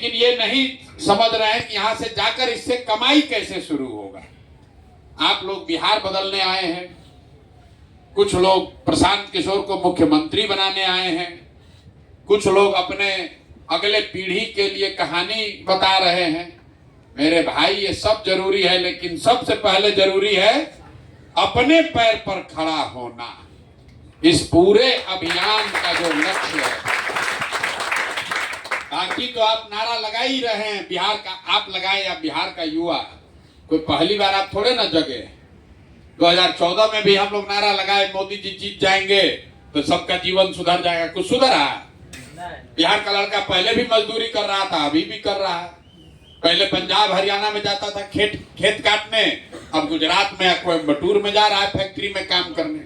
लेकिन ये नहीं समझ रहे हैं कि यहां से जाकर इससे कमाई कैसे शुरू होगा। आप लोग बिहार बदलने आए हैं, कुछ लोग प्रशांत किशोर को मुख्यमंत्री बनाने आए हैं, कुछ लोग अपने अगले पीढ़ी के लिए कहानी बता रहे हैं। मेरे भाई ये सब जरूरी है, लेकिन सबसे पहले जरूरी है अपने पैर पर खड़ा होना। इस पूरे अभियान का जो लक्ष्य है, बाकी तो आप नारा लगा ही रहे हैं, बिहार का आप लगाए या बिहार का युवा, कोई पहली बार आप थोड़े ना जगे। 2014 में भी हम लोग नारा लगाए मोदी जी जीत जाएंगे तो सबका जीवन सुधर जाएगा, कुछ सुधरा? बिहार का लड़का पहले भी मजदूरी कर रहा था, अभी भी कर रहा है। पहले पंजाब हरियाणा में जाता था खेत काटने, अब गुजरात में या कोयम्बटूर में जा रहा है फैक्ट्री में काम करने।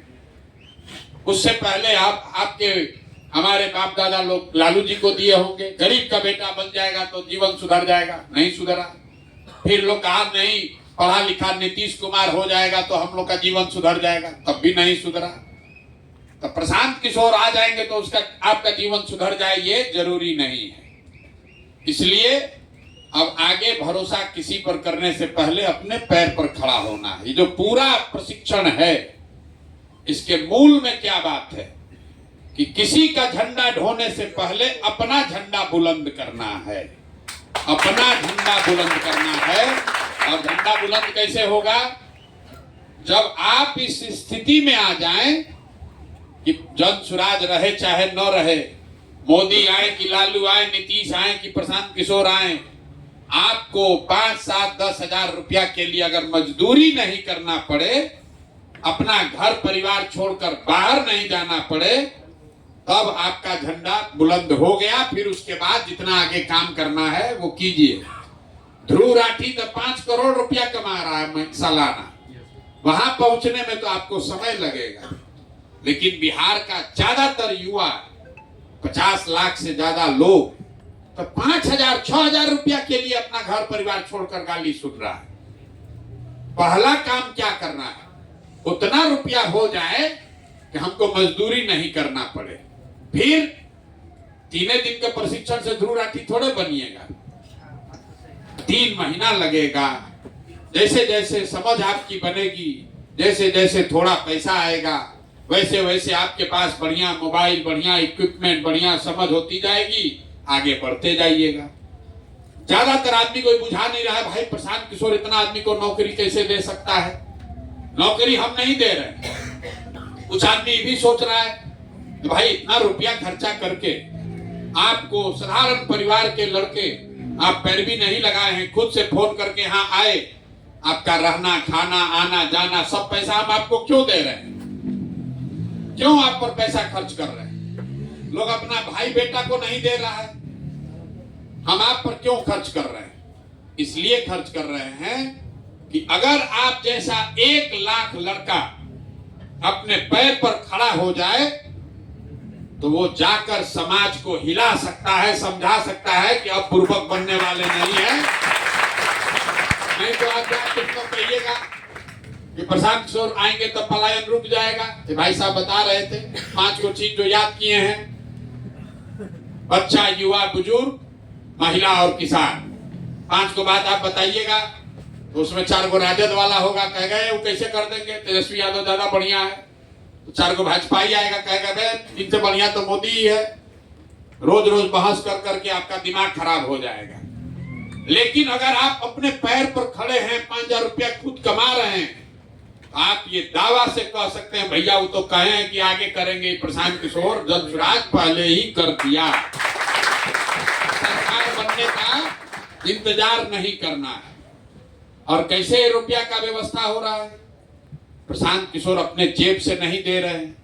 उससे पहले आपके हमारे बाप दादा लोग लालू जी को दिए होंगे, गरीब का बेटा बन जाएगा तो जीवन सुधर जाएगा, नहीं सुधरा। फिर लोग कहा नहीं पढ़ा लिखा नीतीश कुमार हो जाएगा तो हम लोग का जीवन सुधर जाएगा, तब भी नहीं सुधरा। तो प्रशांत किशोर आ जाएंगे तो उसका आपका जीवन सुधर जाए, ये जरूरी नहीं है। इसलिए अब आगे भरोसा किसी पर करने से पहले अपने पैर पर खड़ा होना है। ये जो पूरा प्रशिक्षण है, इसके मूल में क्या बात है कि किसी का झंडा ढोने से पहले अपना झंडा बुलंद करना है, अपना झंडा बुलंद करना है। और झंडा बुलंद कैसे होगा? जब आप इस स्थिति में आ जाएं कि जन सुराज रहे चाहे न रहे, मोदी आए कि लालू आए, नीतीश आए कि प्रशांत किशोर आए, आपको 5, 7, 10 हजार रुपया के लिए अगर मजदूरी नहीं करना पड़े, अपना घर परिवार छोड़कर बाहर नहीं जाना पड़े, तब आपका झंडा बुलंद हो गया। फिर उसके बाद जितना आगे काम करना है वो कीजिए। ध्रुव राठी तो 5 करोड़ रुपया कमा रहा है सालाना, वहां पहुंचने में तो आपको समय लगेगा। लेकिन बिहार का ज्यादातर युवा, 50 लाख से ज्यादा लोग, तो 5,000, 6,000 रुपया के लिए अपना घर परिवार छोड़कर गाली सुन रहा है। पहला काम क्या करना है? उतना रुपया हो जाए कि हमको मजदूरी नहीं करना पड़े। फिर 3 दिन के प्रशिक्षण से ध्रुव राठी थोड़े बनिएगा, 3 महीना लगेगा। जैसे जैसे समझ आपकी बनेगी, जैसे जैसे थोड़ा पैसा आएगा, वैसे वैसे आपके पास बढ़िया मोबाइल, बढ़िया इक्विपमेंट, बढ़िया समझ होती जाएगी, आगे बढ़ते जाइएगा। ज्यादातर आदमी कोई बुझा नहीं रहा है, भाई प्रशांत किशोर इतना आदमी को नौकरी कैसे दे सकता है? नौकरी हम नहीं दे रहे। कुछ आदमी भी सोच रहा है कि भाई इतना रुपया खर्चा करके आपको साधारण परिवार के लड़के, आप पैरवी नहीं लगाए हैं, खुद से फोन करके यहाँ आए, आपका रहना खाना आना जाना सब पैसा हम आपको क्यों दे रहे हैं? क्यों आप पर पैसा खर्च कर रहे हैं? लोग अपना भाई बेटा को नहीं दे रहा है, हम आप पर क्यों खर्च कर रहे हैं? इसलिए खर्च कर रहे हैं कि अगर आप जैसा 1 लाख लड़का अपने पैर पर खड़ा हो जाए तो वो जाकर समाज को हिला सकता है, समझा सकता है कि अब बुर्बक बनने वाले नहीं है। नहीं तो आप किसको कहिएगा कि प्रशांत किशोर आएंगे तो पलायन रुक जाएगा। तो भाई साहब बता रहे थे 5 को चीज जो याद किए हैं, बच्चा, युवा, बुजुर्ग, महिला और किसान, 5 को बात आप बताइएगा। तो उसमें 4 को राजद वाला होगा, कहेगा वो कैसे कर देंगे, तेजस्वी यादव ज्यादा बढ़िया है। तो 4 को भाजपा ही आएगा, कहेगा बे इनसे बढ़िया तो मोदी ही है। रोज रोज बहस कर करके आपका दिमाग खराब हो जाएगा। लेकिन अगर आप अपने पैर पर खड़े हैं, 5,000 रुपया खुद कमा रहे हैं, आप ये दावा से कह सकते हैं भैया वो तो कहे हैं कि आगे करेंगे प्रशांत किशोर, जन सुराज पहले ही कर दिया। सरकार बनने का इंतजार नहीं करना है। और कैसे रुपया का व्यवस्था हो रहा है? प्रशांत किशोर अपने जेब से नहीं दे रहे हैं,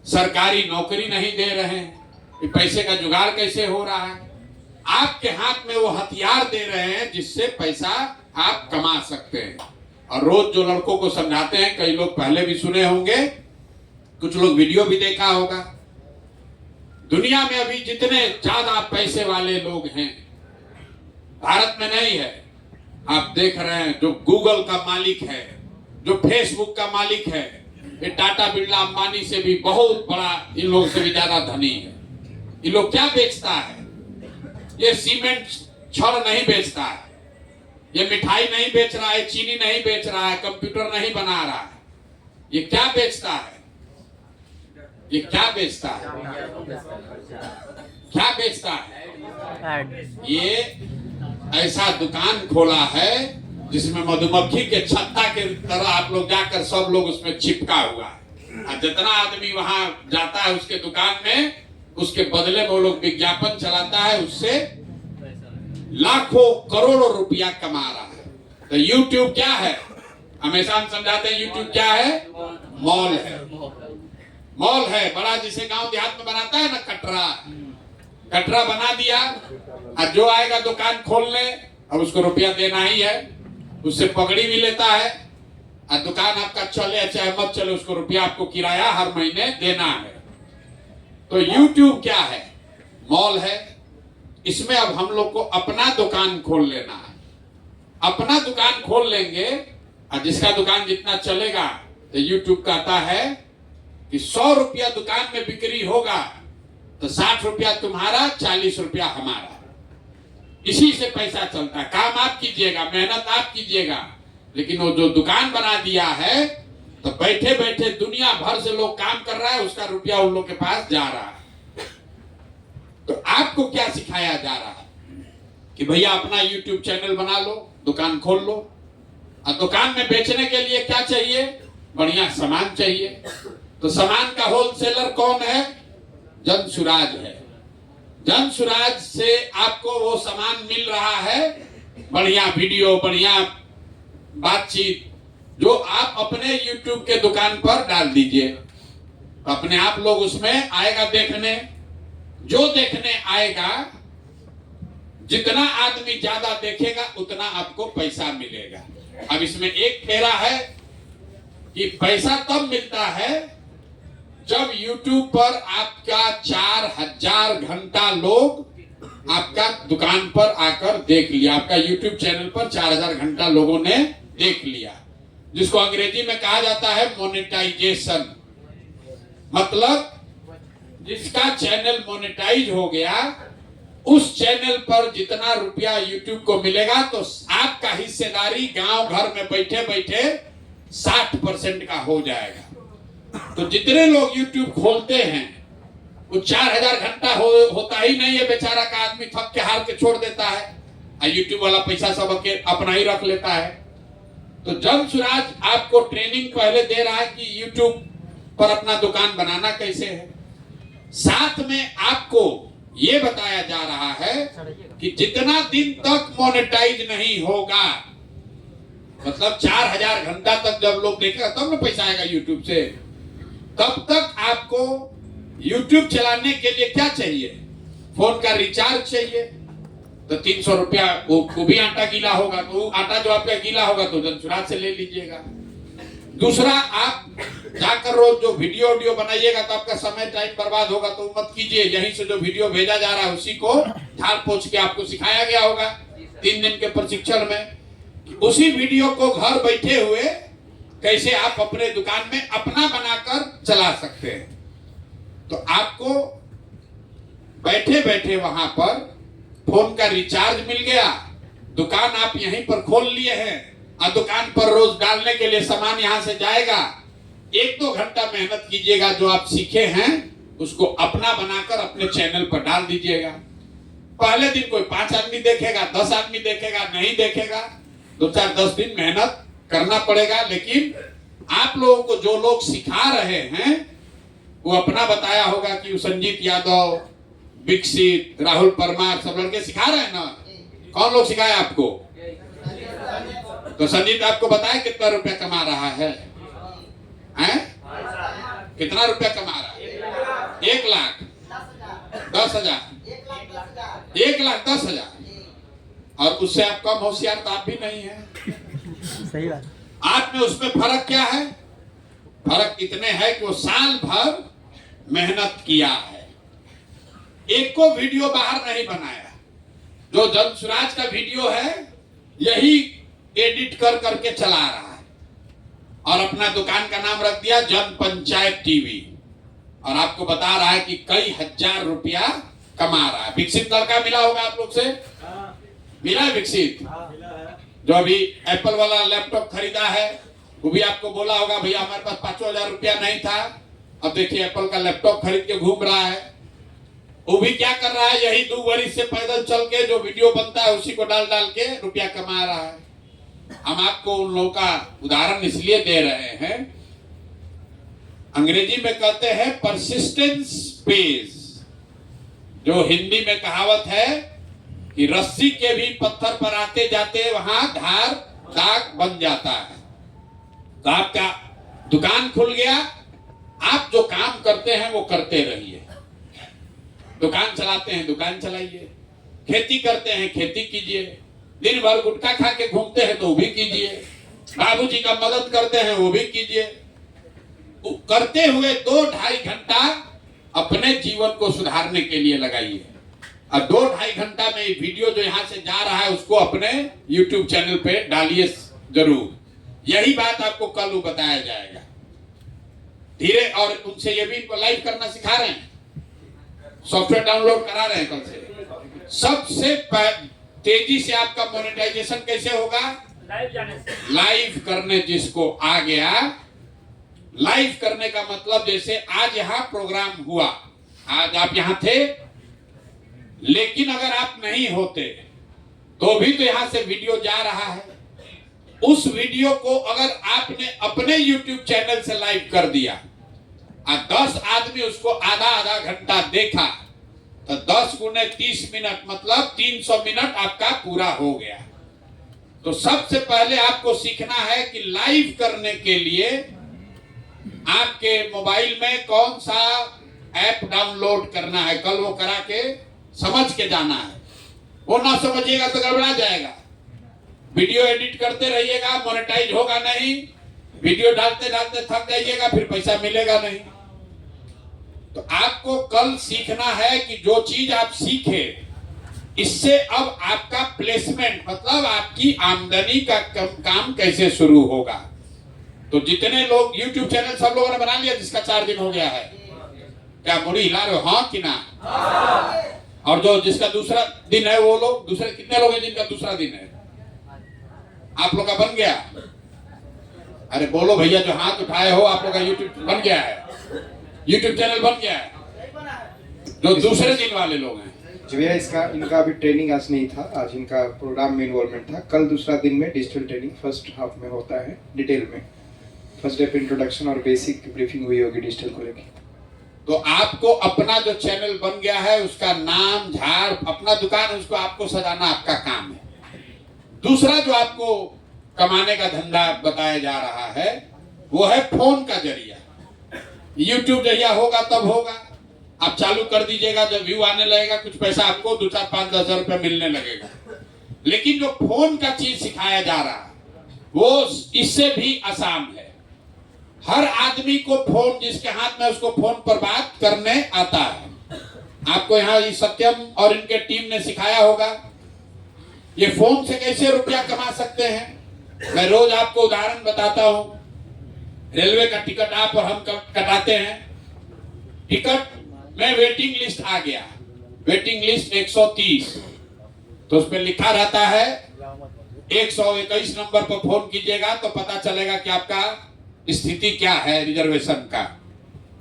सरकारी नौकरी नहीं दे रहे हैं, पैसे का जुगाड़ कैसे हो रहा है? आपके हाथ में वो हथियार दे रहे हैं जिससे पैसा आप कमा सकते हैं। और रोज जो लड़कों को समझाते हैं, कई लोग पहले भी सुने होंगे, कुछ लोग वीडियो भी देखा होगा, दुनिया में अभी जितने ज्यादा पैसे वाले लोग हैं भारत में नहीं है। आप देख रहे हैं जो गूगल का मालिक है, जो फेसबुक का मालिक है, ये टाटा बिरला अंबानी से भी बहुत बड़ा, इन लोगों से भी ज्यादा धनी है। ये लोग क्या बेचता है? ये सीमेंट छड़ नहीं बेचता है, ये मिठाई नहीं बेच रहा है, चीनी नहीं बेच रहा है, कंप्यूटर नहीं बना रहा है, ये क्या बेचता है? ये क्या बेचता है? क्या बेचता है? ये ऐसा दुकान खोला है जिसमें मधुमक्खी के छत्ता के तरह आप लोग जाकर सब लोग उसमें चिपका हुआ है, और जितना आदमी वहां जाता है उसके दुकान में, उसके बदले में वो लोग विज्ञापन चलाता है, उससे लाखों करोड़ों रुपया कमा रहा है। तो YouTube क्या है? हमेशा हम समझाते हैं YouTube क्या है? मॉल है। मॉल है बड़ा, जिसे गांव देहात में बनाता है ना, कटरा बना दिया, और जो आएगा दुकान खोलने, अब उसको रुपया देना ही है, उससे पगड़ी भी लेता है, और दुकान आपका चले चाहे मत चले, उसको रुपया आपको किराया हर महीने देना है। तो YouTube क्या है? मॉल है। इसमें अब हम लोग को अपना दुकान खोल लेना है। अपना दुकान खोल लेंगे, और जिसका दुकान जितना चलेगा, तो YouTube कहता है कि 100 रुपया दुकान में बिक्री होगा तो 60 रुपया तुम्हारा, 40 रुपया हमारा। इसी से पैसा चलता है। काम आप कीजिएगा, मेहनत आप कीजिएगा, लेकिन वो जो दुकान बना दिया है, तो बैठे बैठे दुनिया भर से लोग काम कर रहा है, उसका रुपया उन लोग के पास जा रहा है। तो आपको क्या सिखाया जा रहा है कि भैया अपना YouTube चैनल बना लो, दुकान खोल लो, और दुकान में बेचने के लिए क्या चाहिए? बढ़िया सामान चाहिए। तो सामान का होलसेलर कौन है? जनसुराज है। जनसुराज से आपको वो सामान मिल रहा है, बढ़िया वीडियो, बढ़िया बातचीत, जो आप अपने YouTube के दुकान पर डाल दीजिए, अपने आप लोग उसमें आएगा देखने। जो देखने आएगा, जितना आदमी ज्यादा देखेगा उतना आपको पैसा मिलेगा। अब इसमें एक फेरा है कि पैसा तब मिलता है जब YouTube पर आपका 4000 घंटा लोग आपका दुकान पर आकर देख लिया। आपका YouTube चैनल पर 4000 घंटा लोगों ने देख लिया, जिसको अंग्रेजी में कहा जाता है मोनेटाइजेशन। मतलब जिसका चैनल मोनेटाइज हो गया, उस चैनल पर जितना रुपया YouTube को मिलेगा, तो आपका हिस्सेदारी गांव घर में बैठे बैठे 60% का हो जाएगा। तो जितने लोग YouTube खोलते हैं, वो 4000 घंटा होता ही नहीं है, बेचारा का आदमी थक के हार के छोड़ देता है, और YouTube वाला पैसा सब अपना ही रख लेता है। तो जनसुराज आपको ट्रेनिंग पहले दे रहा है कि YouTube पर अपना दुकान बनाना कैसे है। साथ में आपको ये बताया जा रहा है कि जितना दिन तक मोनेटाइज नहीं होगा, मतलब 4000 घंटा तक जब लोग देखेगा तब ना पैसा आएगा YouTube से, तब तक आपको YouTube चलाने के लिए क्या चाहिए? फोन का रिचार्ज चाहिए। तो 300 रुपया, वो भी आटा गीला होगा, तो आटा जो आपका गीला होगा तो जनसुराज से ले लीजिएगा। दूसरा, आप जाकर रोज जो वीडियो बनाइएगा तो आपका समय टाइम बर्बाद होगा, तो मत कीजिए। यहीं से जो वीडियो भेजा जा रहा है उसी को झाड़ पोंछ के आपको सिखाया गया होगा 3 दिन के प्रशिक्षण में। उसी वीडियो को घर बैठे हुए कैसे आप अपने दुकान में अपना बनाकर चला सकते हैं। तो आपको बैठे बैठे वहां पर फोन का रिचार्ज मिल गया, दुकान आप यहीं पर खोल लिए हैं, और दुकान पर रोज डालने के लिए सामान यहां से जाएगा। 1-2 घंटा मेहनत कीजिएगा, जो आप सीखे हैं उसको अपना बनाकर अपने चैनल पर डाल दीजिएगा। पहले दिन कोई 5 आदमी देखेगा, 10 आदमी देखेगा, नहीं देखेगा, 2-4-10 दिन मेहनत करना पड़ेगा। लेकिन आप लोगों को जो लोग सिखा रहे हैं, वो अपना बताया होगा कि संजीत यादव, विकसित, राहुल परमार, सब लड़के सिखा रहे हैं ना। कौन लोग सिखाए आपको? तो संजीत आपको बताया कितना रुपया कमा रहा है? हैं? कितना रुपया कमा रहा है? 1 लाख 10,000, 1 लाख 10,000। और उससे आप कम होशियार तो आप भी नहीं है। सही बात। आप में उसमें फर्क क्या है? फर्क इतने है कि वो साल भर मेहनत किया है, एक को वीडियो बाहर नहीं बनाया। जो जनसुराज का वीडियो है यही एडिट कर करके चला रहा है, और अपना दुकान का नाम रख दिया जन पंचायत टीवी, और आपको बता रहा है कि कई हजार रुपया कमा रहा है। विकसित लड़का मिला होगा आप लोग से, मिला है विकसित? जो अभी एप्पल वाला लैपटॉप खरीदा है वो भी आपको बोला होगा भैया हमारे पास 5,000 रुपया नहीं था, अब देखिए एप्पल का लैपटॉप खरीद के घूम रहा है। वो भी क्या कर रहा है, यही 2 वर्ष से पैदल चल के जो वीडियो बनता है उसी को डाल डाल के रुपया कमा रहा है। हम आपको उन लोगों का उदाहरण इसलिए दे रहे हैं, अंग्रेजी में कहते हैं परसिस्टेंस पेज, जो हिंदी में कहावत है कि रस्सी के भी पत्थर पर आते जाते वहां धार दाग बन जाता है। तो आपका दुकान खुल गया, आप जो काम करते हैं वो करते रहिए। दुकान चलाते हैं दुकान चलाइए, खेती करते हैं खेती कीजिए, दिन भर गुटखा खा के घूमते हैं तो वो भी कीजिए, बाबूजी का मदद करते हैं वो भी कीजिए। करते हुए 2-2.5 घंटा अपने जीवन को सुधारने के लिए लगाइए। और 2-2.5 घंटा में वीडियो जो यहाँ से जा रहा है उसको अपने YouTube चैनल पे डालिए जरूर। यही बात आपको कल बताया जाएगा धीरे। और उनसे ये भी इनको लाइव करना सिखा रहे हैं, सॉफ्टवेयर डाउनलोड करा रहे हैं कल से। सबसे तेजी से आपका मोनेटाइजेशन कैसे होगा? लाइव करने जिसको आ गया, लाइव करने का मतलब जैसे आज यहाँ प्रोग्राम हुआ, आज आप यहाँ थे, लेकिन अगर आप नहीं होते तो भी तो यहाँ से वीडियो जा रहा है। उस वीडियो को अगर आपने अपने YouTube चैनल से लाइव कर दिया और 10 आदमी उसको आधा घंटा देखा तो 10 गुने 30 मिनट मतलब 300 मिनट आपका पूरा हो गया। तो सबसे पहले आपको सीखना है कि लाइव करने के लिए आपके मोबाइल में कौन सा ऐप डाउनलोड करना है। कल वो करा के समझ के जाना है, वो ना समझिएगा तो गड़बड़ा जाएगा। वीडियो एडिट करते रहिएगा, मोनेटाइज होगा नहीं, वीडियो डालते डालते थक जाइएगा, फिर पैसा मिलेगा नहीं। तो आपको कल सीखना है कि जो चीज आप सीखे इससे अब आपका प्लेसमेंट मतलब आपकी आमदनी का काम कैसे शुरू होगा। तो जितने लोग YouTube चैनल सब लोगों ने बना लिया जिसका 4 दिन हो गया है, क्या मुड़ी हिला रहे हो? हाँ कि ना? और जो जिसका दूसरा दिन है वो लोग, दूसरे कितने लोग हैं जिनका दूसरा दिन है? आप लोग का बन गया? अरे बोलो भैया, जो हाथ उठाए हो आप लोग का YouTube बन गया है, YouTube चैनल बन गया है। जो दूसरे दिन वाले लोग हैं जी भैया, इनका अभी ट्रेनिंग आज नहीं था, आज इनका प्रोग्राम में इन्वॉल्वमेंट था। कल दूसरा दिन में डिजिटल ट्रेनिंग फर्स्ट हाफ में होता है डिटेल में। फर्स्ट डे पे इंट्रोडक्शन और बेसिक ब्रीफिंग हुई होगी डिजिटल को लेकर। तो आपको अपना जो चैनल बन गया है उसका नाम झाड़, अपना दुकान है उसको आपको सजाना आपका काम है। दूसरा जो आपको कमाने का धंधा बताया जा रहा है वो है फोन का जरिया। YouTube जरिया होगा तब होगा, आप चालू कर दीजिएगा, जब व्यू आने लगेगा कुछ पैसा आपको 2, 4, 5, 10 हजार रुपया मिलने लगेगा। लेकिन जो फोन का चीज सिखाया जा रहा है वो इससे भी आसान है। हर आदमी को फोन जिसके हाथ में उसको फोन पर बात करने आता है। आपको यहाँ सत्यम और इनके टीम ने सिखाया होगा ये फोन से कैसे रुपया कमा सकते हैं। मैं रोज आपको उदाहरण बताता हूँ। रेलवे का टिकट आप और हम कटाते हैं, टिकट में वेटिंग लिस्ट आ गया, वेटिंग लिस्ट 130, तो उसमें लिखा रहता है 121 नंबर पर फोन कीजिएगा तो पता चलेगा कि आपका स्थिति क्या है रिजर्वेशन का।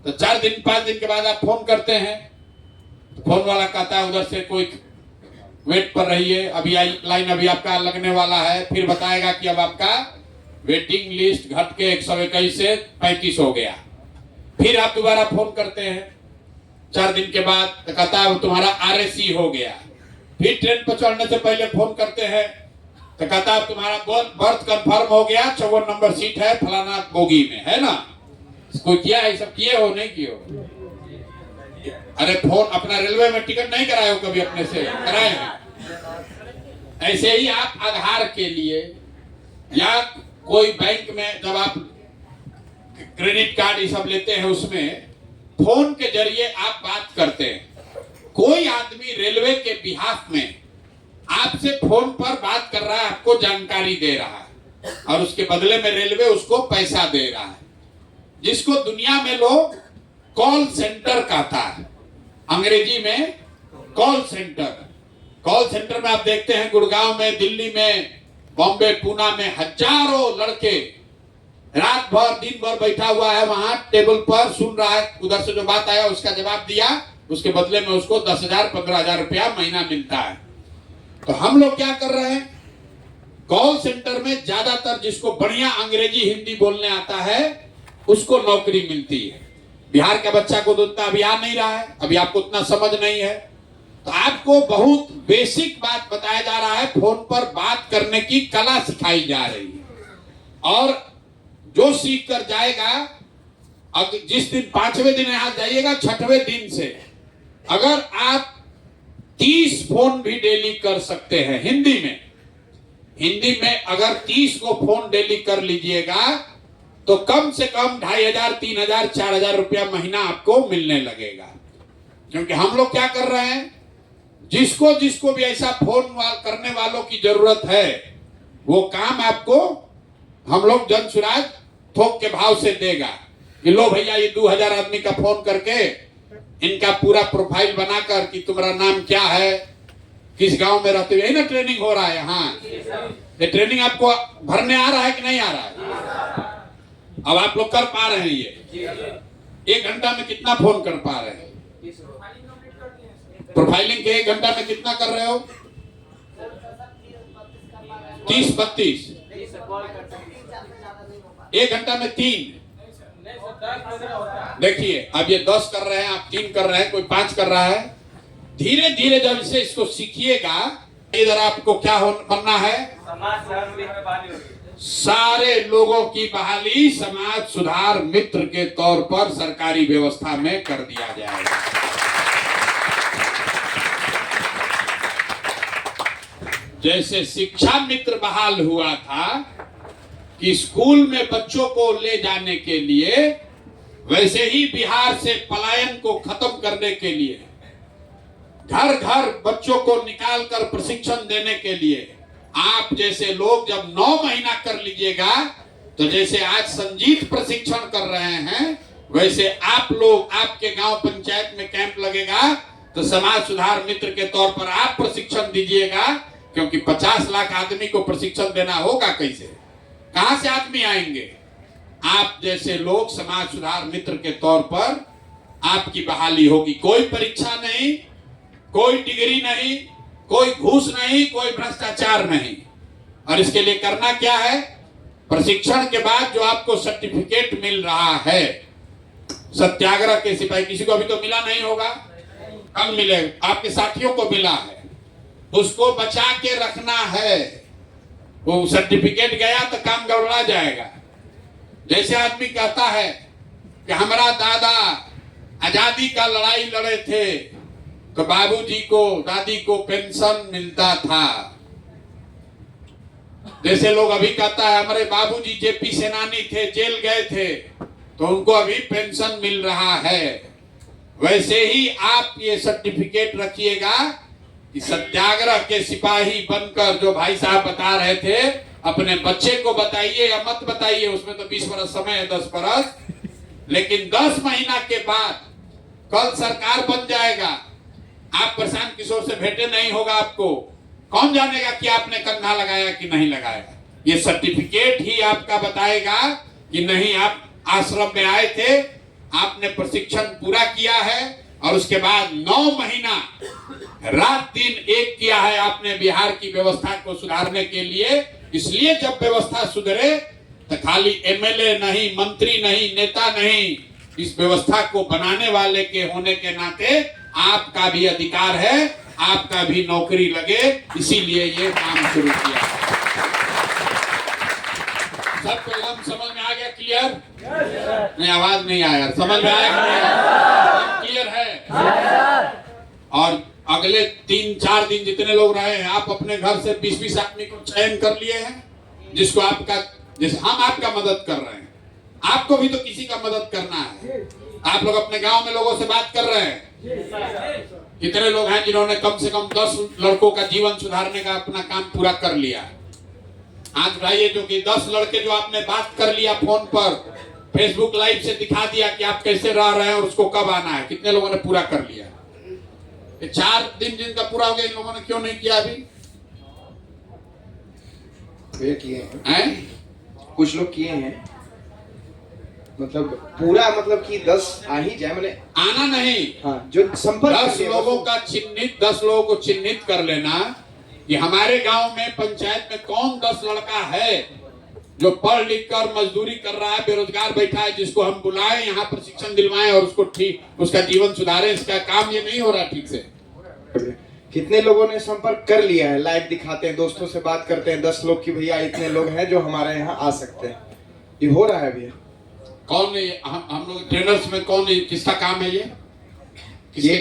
तो 4 दिन 5 दिन के बाद आप फोन करते हैं तो फोन वाला कहता है उधर से कोई वेट पर रहिए, अभी लाइन अभी आपका लगने वाला है। फिर बताएगा कि अब आपका वेटिंग लिस्ट घट के 121 से 35 हो गया। फिर आप दोबारा फोन करते हैं 4 दिन के बाद तो कहता है तुम्हारा RAC हो गया। फिर ट्रेन पर चढ़ने से पहले फोन करते हैं तो कहता है तुम्हारा बर्थ कंफर्म हो गया, 54 नंबर सीट है फलाना बोगी में, है ना? कोई किया है? सब किए हो नहीं किए हो? अरे फोन अपना रेलवे में टिकट नहीं कराए हो कभी? अपने से कराए हैं। ऐसे ही आप आधार के लिए या कोई बैंक में जब आप क्रेडिट कार्ड ये सब लेते हैं उसमें फोन के जरिए आप बात करते हैं। कोई आदमी रेलवे के बिहाफ में आपसे फोन पर बात कर रहा है, आपको जानकारी दे रहा है और उसके बदले में रेलवे उसको पैसा दे रहा है, जिसको दुनिया में लोग कॉल सेंटर कहता है, अंग्रेजी में कॉल सेंटर। कॉल सेंटर में आप देखते हैं गुड़गांव में, दिल्ली में, बॉम्बे, पूना में हजारों लड़के रात भर दिन भर बैठा हुआ है वहां टेबल पर, सुन रहा है, उधर से जो बात आया उसका जवाब दिया, उसके बदले में उसको 10,000 15,000 रुपया महीना मिलता है। तो हम लोग क्या कर रहे हैं, कॉल सेंटर में ज्यादातर जिसको बढ़िया अंग्रेजी हिंदी बोलने आता है उसको नौकरी मिलती है। बिहार का बच्चा को तो उतना अभी आ नहीं रहा है, अभी आपको उतना समझ नहीं है, तो आपको बहुत बेसिक बात बताया जा रहा है, फोन पर बात करने की कला सिखाई जा रही है। और जो सीख कर जाएगा, अगर जिस दिन 5वें दिन यहां जाइएगा, 6वें दिन से अगर आप 30 फोन भी डेली कर सकते हैं हिंदी में अगर 30 को फोन डेली कर लीजिएगा तो कम से कम 2,500, 3,000, 4,000 रुपया महीना आपको मिलने लगेगा। क्योंकि हम लोग क्या कर रहे हैं, जिसको भी ऐसा फोन करने वालों की जरूरत है वो काम आपको हम लोग जन सुराज थोक के भाव से देगा कि लो भैया ये 2,000 आदमी का फोन करके इनका पूरा प्रोफाइल बनाकर कि तुम्हारा नाम क्या है, किस गांव में रहते हो, यही ना ट्रेनिंग हो रहा है यहाँ। ये ट्रेनिंग आपको भरने आ रहा है कि नहीं आ रहा है? अब आप लोग कर पा रहे हैं ये 1 घंटा में कितना फोन कर पा रहे हैं? प्रोफाइलिंग के 1 घंटा में कितना कर रहे हो? 30-32। 1 घंटा में 3। देखिए अब ये 10 कर रहे हैं, आप 3 कर रहे हैं, कोई 5 कर रहा है। धीरे धीरे जब इसे इसको सीखिएगा, इधर आपको क्या बनना है, सारे लोगों की बहाली समाज सुधार मित्र के तौर पर सरकारी व्यवस्था में कर दिया जाएगा। जैसे शिक्षा मित्र बहाल हुआ था कि स्कूल में बच्चों को ले जाने के लिए, वैसे ही बिहार से पलायन को खत्म करने के लिए, घर घर बच्चों को निकालकर प्रशिक्षण देने के लिए आप जैसे लोग जब 9 महीना कर लीजिएगा, तो जैसे आज संजीत प्रशिक्षण कर रहे हैं, वैसे आप लोग, आपके गांव पंचायत में कैंप लगेगा तो समाज सुधार मित्र के तौर पर आप प्रशिक्षण दीजिएगा। क्योंकि 50 लाख आदमी को प्रशिक्षण देना होगा कैसे, कहां से आदमी आएंगे? आप जैसे लोग समाज सुधार मित्र के तौर पर आपकी बहाली होगी। कोई परीक्षा नहीं, कोई डिग्री नहीं, कोई घूस नहीं, कोई भ्रष्टाचार नहीं। और इसके लिए करना क्या है, प्रशिक्षण के बाद जो आपको सर्टिफिकेट मिल रहा है, सत्याग्रह के सिपाही, किसी को अभी तो मिला नहीं होगा, कब मिलेगा? आपके साथियों को मिला है, उसको बचा के रखना है। वो सर्टिफिकेट गया तो काम गड़बड़ा जाएगा। जैसे आदमी कहता है कि हमारा दादा आजादी का लड़ाई लड़े थे तो बाबूजी को, दादी को पेंशन मिलता था। जैसे लोग अभी कहता है हमारे बाबूजी जेपी सेनानी थे, जेल गए थे तो उनको अभी पेंशन मिल रहा है। वैसे ही आप ये सर्टिफिकेट रखिएगा कि सत्याग्रह के सिपाही बनकर, जो भाई साहब बता रहे थे, अपने बच्चे को बताइए या मत बताइए, उसमें तो 20 बरस समय है, 10 बरस, लेकिन 10 महीना के बाद कल सरकार बन जाएगा, आप प्रशांत किशोर से भेंटे नहीं होगा, आपको कौन जानेगा कि आपने कंधा लगाया कि नहीं लगाया? ये सर्टिफिकेट ही आपका बताएगा कि नहीं, आप आश्रम में आए थे, आपने प्रशिक्षण पूरा किया है और उसके बाद 9 महीना रात दिन एक किया है आपने बिहार की व्यवस्था को सुधारने के लिए। इसलिए जब व्यवस्था सुधरे तो खाली एमएलए नहीं, मंत्री नहीं, नेता नहीं, इस व्यवस्था को बनाने वाले के होने के नाते आपका भी अधिकार है, आपका भी नौकरी लगे, इसीलिए ये काम शुरू किया। सबको एकदम समझ में आ गया? क्लियर? नहीं, आवाज नहीं आया, समझ में आया? क्लियर है? और अगले 3-4 दिन जितने लोग रहे हैं, आप अपने घर से 20-20 आदमी को चयन कर लिए हैं, जिसको आपका, जैसे हम आपका मदद कर रहे हैं, आपको भी तो किसी का मदद करना है। आप लोग अपने गांव में लोगों से बात कर रहे हैं, कितने लोग हैं जिन्होंने कम से कम 10 लड़कों का जीवन सुधारने का अपना काम पूरा कर लिया? आज भाई जो कि 10 लड़के जो आपने बात कर लिया फोन पर, फेसबुक लाइव से दिखा दिया कि आप कैसे रह रहे हैं और उसको कब आना है, कितने लोगों ने पूरा कर लिया? ये 4 दिन जिनका पूरा हो गया, इन लोगों ने क्यों नहीं किया अभी? वे किए हैं, हैं? कुछ लोग किए हैं, मतलब पूरा मतलब कि 10 आ ही जाए, मैंने आना नहीं, हाँ जो संपर्क 10 कर लिया, लोगों बस का चिन्हित, 10 लोगों को चिन्हित कर लेना कि हमारे गांव में पंचायत में कौन 10 लड़का है जो पढ़ लिख कर मजदूरी कर रहा है, बेरोजगार बैठा है, जिसको हम बुलाएं, यहाँ प्रशिक्षण दिलवाएं और उसको ठीक उसका जीवन सुधारें। इसका काम ये नहीं हो रहा ठीक से। कितने लोगों ने संपर्क कर लिया है, लाइव दिखाते हैं, दोस्तों से बात करते हैं, 10 लोग की भैया इतने लोग हैं जो हमारे यहाँ आ सकते हैं, ये हो रहा है भैया। कौन है हम लोग ट्रेनर्स में कौन, किसका काम है ये? किसके